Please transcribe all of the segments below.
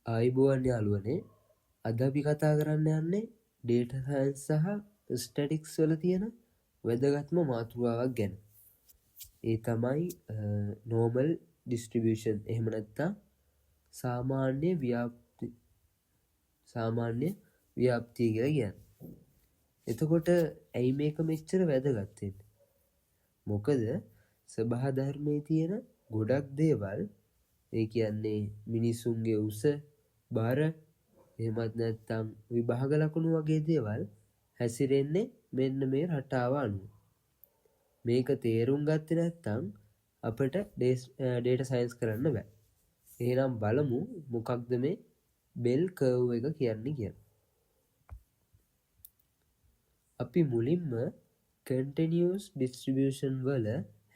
ආයුබෝවන් යාළුවනේ. අද අපි කතා කරන්න යන්නේ ඩේටා සයන්ස් සහ ස්ටැටික්ස් වල තියෙන වැදගත්ම මාතෘකාවක් ගැන. ඒ තමයි නෝමල් ඩිස්ට්‍රිබියුෂන්. එහෙම නැත්නම් සාමාන්‍ය ව්‍යාප්තිය කියලා කියන්නේ. එතකොට ඇයි මේක මෙච්චර වැදගත් වෙන්නේ? මොකද සබහා ධර්මයේ තියෙන ගොඩක් දේවල්, ඒ කියන්නේ මිනිසුන්ගේ උස, බර, එහෙමත් නැත්නම් විභාග ලකුණු වගේ දේවල් හැසිරෙන්නේ මෙන්න මේ රටාව අනුව. මේක තේරුම් ගත්තේ නැත්නම් අපිට ඩේටා සයන්ස් කරන්න බෑ. එහෙනම් බලමු මොකක්ද මේ බෙල් කර්ව් එක කියන්නේ කියලා. අපි මුලින්ම කන්ටිනියස් ඩිස්ට්‍රිබියුෂන් වල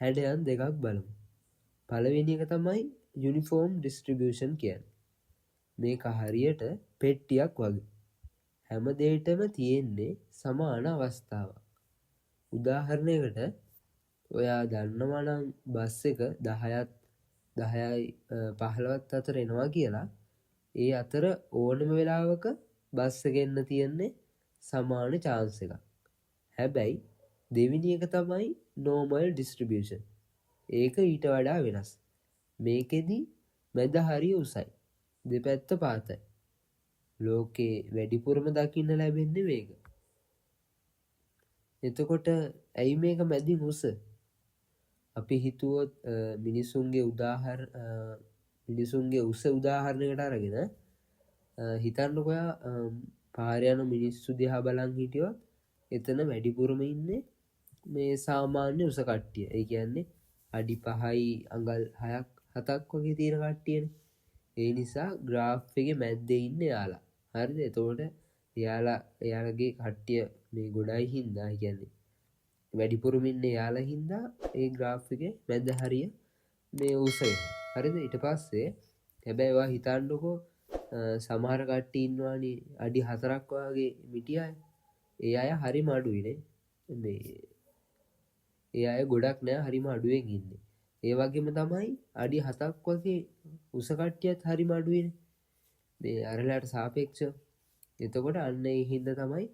හැඩයන් දෙකක් බලමු. පළවෙනි එක තමයි යුනිෆෝම් ඩිස්ට්‍රිබියුෂන් කියන්නේ. මේක හරියට පෙට්ටියක් වගේ. හැම දෙයකම තියෙන්නේ සමාන අවස්ථාවක්. උදාහරණයකට ඔයා දන්නවා නම් බස් එක 10යි 15ත් අතර එනවා කියලා. ඒ අතර ඕනම වෙලාවක බස් එක එන්න තියෙන්නේ සමාන chance එකක්. හැබැයි දෙවෙනි එක තමයි normal distribution. ඒක ඊට වඩා වෙනස්. මේකෙදි මැද හරිය උසයි. දෙපැත්ත පාතයි. ලෝකේ වැඩිපුරම දකින්න ලැබෙන්නේ මේක. එතකොට ඇයි මේක මැදින් උස? අපි හිතුවොත් මිනිසුන්ගේ උස උදාහරණයකට අරගෙන හිතන්නකෝ ඔයා පාරේ යන මිනිස්සු දිහා බලන් හිටියොත් එතන වැඩිපුරම ඉන්නේ මේ සාමාන්‍ය උස කට්ටිය. ඒ කියන්නේ අඩි 5යි අඟල් 6ක් 7ක් වගේ තියෙන කට්ටියනේ. ඒ නිසා graph එකේ මැද්දේ ඉන්නේ යාලා. හරිද? එතකොට එයාලගේ කට්ටිය මේ ගොඩයි හින්දා, ඒ කියන්නේ වැඩිපුරම ඉන්නේ යාලා හින්දා ඒ graph එකේ මැද හරිය මේ උස වෙනවා. හරිද? ඊට පස්සේ හැබැයි ඔයා හිතන්නකෝ සමහර කට්ටිය ඉන්නවානේ අඩි 4ක් වගේ මිටි අය. ඒ අය හරිම අඩුයිනේ. ඒ අය ගොඩක් නෑ, හරිම අඩුවෙන් ඉන්නේ. ඒ වගේම තමයි අඩි 7ක් වගේ උස කට්ටියත් හරිම අඩුයිනේ. මේ අරලට සාපේක්ෂව. එතකොට අන්න ඒ හින්දා තමයි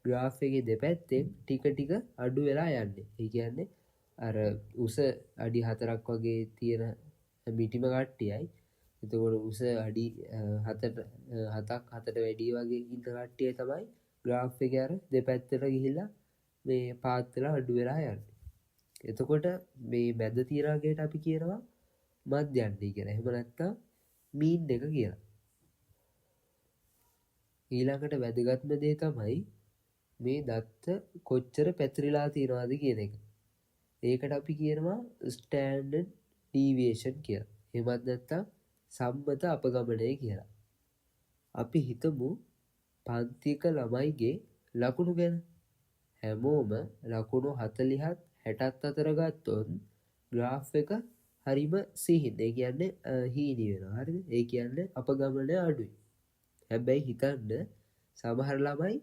graph එකේ දෙපැත්තෙන් ටික ටික අඩු වෙලා යන්නේ. ඒ කියන්නේ අර උස අඩි 4ක් වගේ තියෙන මිටිම කට්ටියයි, එතකොට උස අඩි 7ට වැඩි වගේ ඉන්න කට්ටිය තමයි graph එකේ අර දෙපැත්තට ගිහිල්ලා මේ පාත් වෙලා අඩු වෙලා යන්නේ. එතකොට මේ මැද තියරාගේට අපි කියනවා මධ්‍යන්තය කියලා. එහෙම නැත්නම් මීන් එක කියලා. ඊළඟට වැදගත්ම දේ තමයි මේ දත්ත කොච්චර පැතිරිලා තියෙනවද කියන එක. ඒකට අපි කියනවා ස්ටෑන්ඩඩ් ඩීවියේෂන් කියලා. එහෙමත් නැත්නම් සම්මත අපගමනය කියලා. අපි හිතමු පන්තික ළමයිගේ ලකුණු ගැන. හැමෝම ලකුණු 40ත් 60ත් අතර ගත්තොත් graph එක හරිම සිහින්. ඒ කියන්නේ හීනි වෙනවා. හරිද? ඒ කියන්නේ අපගමනය අඩුයි. හැබැයි හිතන්න සමහර ළමයි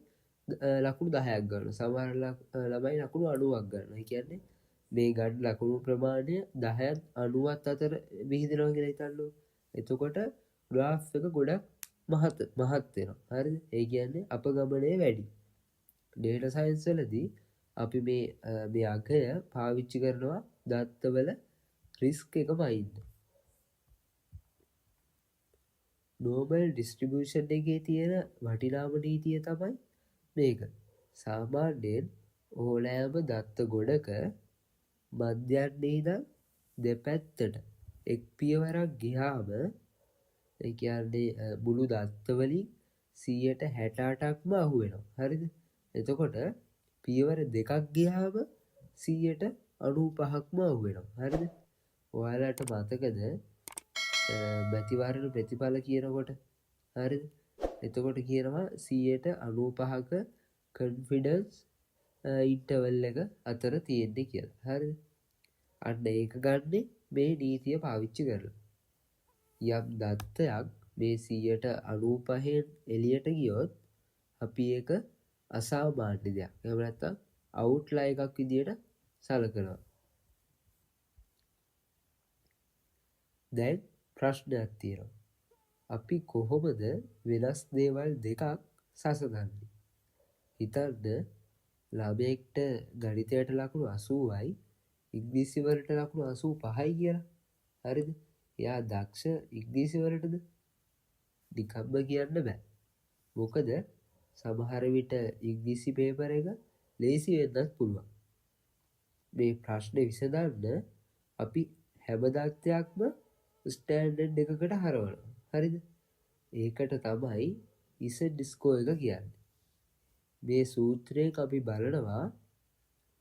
ලකුණු 10ක් ගන්නවා. සමහර ළමයි ලකුණු 90ක් ගන්නවා. ඒ කියන්නේ මේ ගන්න ලකුණු ප්‍රමාණය 10ත් 90ත් අතර විහිදෙනවා කියලා හිතන්නකො. එතකොට graph එක ගොඩක් මහත් වෙනවා. හරිද? ඒ කියන්නේ අපගමනය වැඩි. data science වලදී අපි මේ අගය පාවිච්චි කරනවා දත්තවල රිස්ක් එක මයින්න. normal distribution එකේ තියෙන වටිනාම නීතිය තමයි මේක. සාමාන්‍යයෙන් ඕනෑම දත්ත ගොඩක මධ්‍යන්නේ ඉඳන් දෙපැත්තට එක් පියවරක් ගියාම, ඒ කියන්නේ මුළු දත්ත වලින් 68%ක්ම අහු වෙනවා. හරිද? එතකොට පියවර දෙකක් ගියාම 95%ක්ම අහු වෙනවා. හරිද? ඔයාලට මතකද මැතිවරණ ප්‍රතිඵල කියනකොට? හරිද? එතකොට කියනවා 95%ක confidence interval එක අතර තියෙන්නේ කියලා. හරිද? අන්න ඒක ගන්නේ මේ නීතිය පාවිච්චි කරලා. යම් දත්තයක් මේ 95%න් එළියට ගියොත් අපි ඒක අසාමාන්‍ය දෙයක්. එහෙම නැත්නම් අවුට්ලයර් එකක් විදියට සලකනවා. දැන් ප්‍රශ්නයක් තියෙනවා. අපි කොහොමද වෙනස් දේවල් දෙකක් සසඳන්නේ? හිතන්න ළමයෙක්ට ගණිතයට ලකුණු 80යි ඉංග්‍රීසි වලට ලකුණු 85යි කියලා. හරිද? එයා දක්ෂ ඉංග්‍රීසි වලටද? නිකම්ම කියන්න බෑ. මොකද සමහර විට ඉංග්‍රීසි පේපර් එක ලේසි වෙන්නත් පුළුවන්. මේ ප්‍රශ්නේ විසඳන්න අපි හැම දත්තයක්ම ස්ටෑන්ඩඩ් එකකට හරවනවා. හරිද? ඒකට තමයි ඉසඩ් ස්කෝර් එක කියන්නේ. මේ සූත්‍රයෙන් අපි බලනවා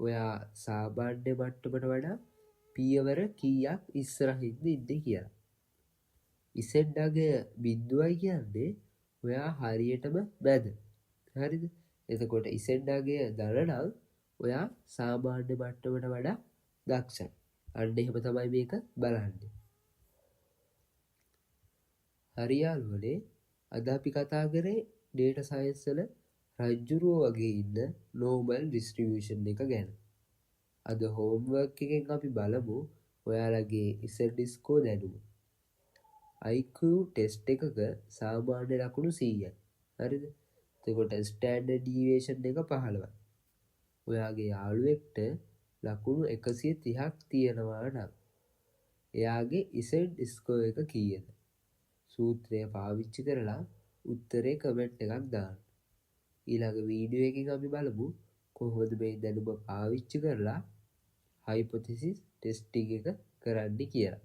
ඔයා සාමාන්‍ය මට්ටමට වඩා පියවර කීයක් ඉස්සරහින්ද ඉන්නේ කියලා. ඉසෙඩ් අගය 0යි කියන්නේ ඔයා හරියටම මැද. හරිද? එතකොට ඉසෙඩ් අගය ධන නම් ඔයා සාමාන්‍ය මට්ටමට වඩා දක්ෂයි. අන්න එහෙම තමයි මේක බලන්නේ. හරි යාළුවනේ, අද අපි කතා කරේ data science වල රජ්ජුරුවෝ වගේ ඉන්න normal distribution එක ගැන. අද homework එකෙන් අපි බලමු ඔයාලගේ Z score දැනුම. IQ ටෙස්ට් එකක සාමාන්‍ය ලකුණු 100යි. හරිද? එතකොට ස්ටෑන්ඩඩ් ඩීවියේෂන් එක 15යි. ඔයාගේ යාළුවෙක්ට ලකුණු 130ක් තියෙනවා නම් එයාගේ Z ස්කෝර් එක කීයද? සූත්‍රය පාවිච්චි කරලා උත්තරේ කමෙන්ට් එකක් දාන්න. ඊළඟ වීඩියෝ එකකින් අපි බලමු කොහොමද මේ දැනුම පාවිච්චි කරලා හයිපොතෙසිස් ටෙස්ටිං එක කරන්න කියලා.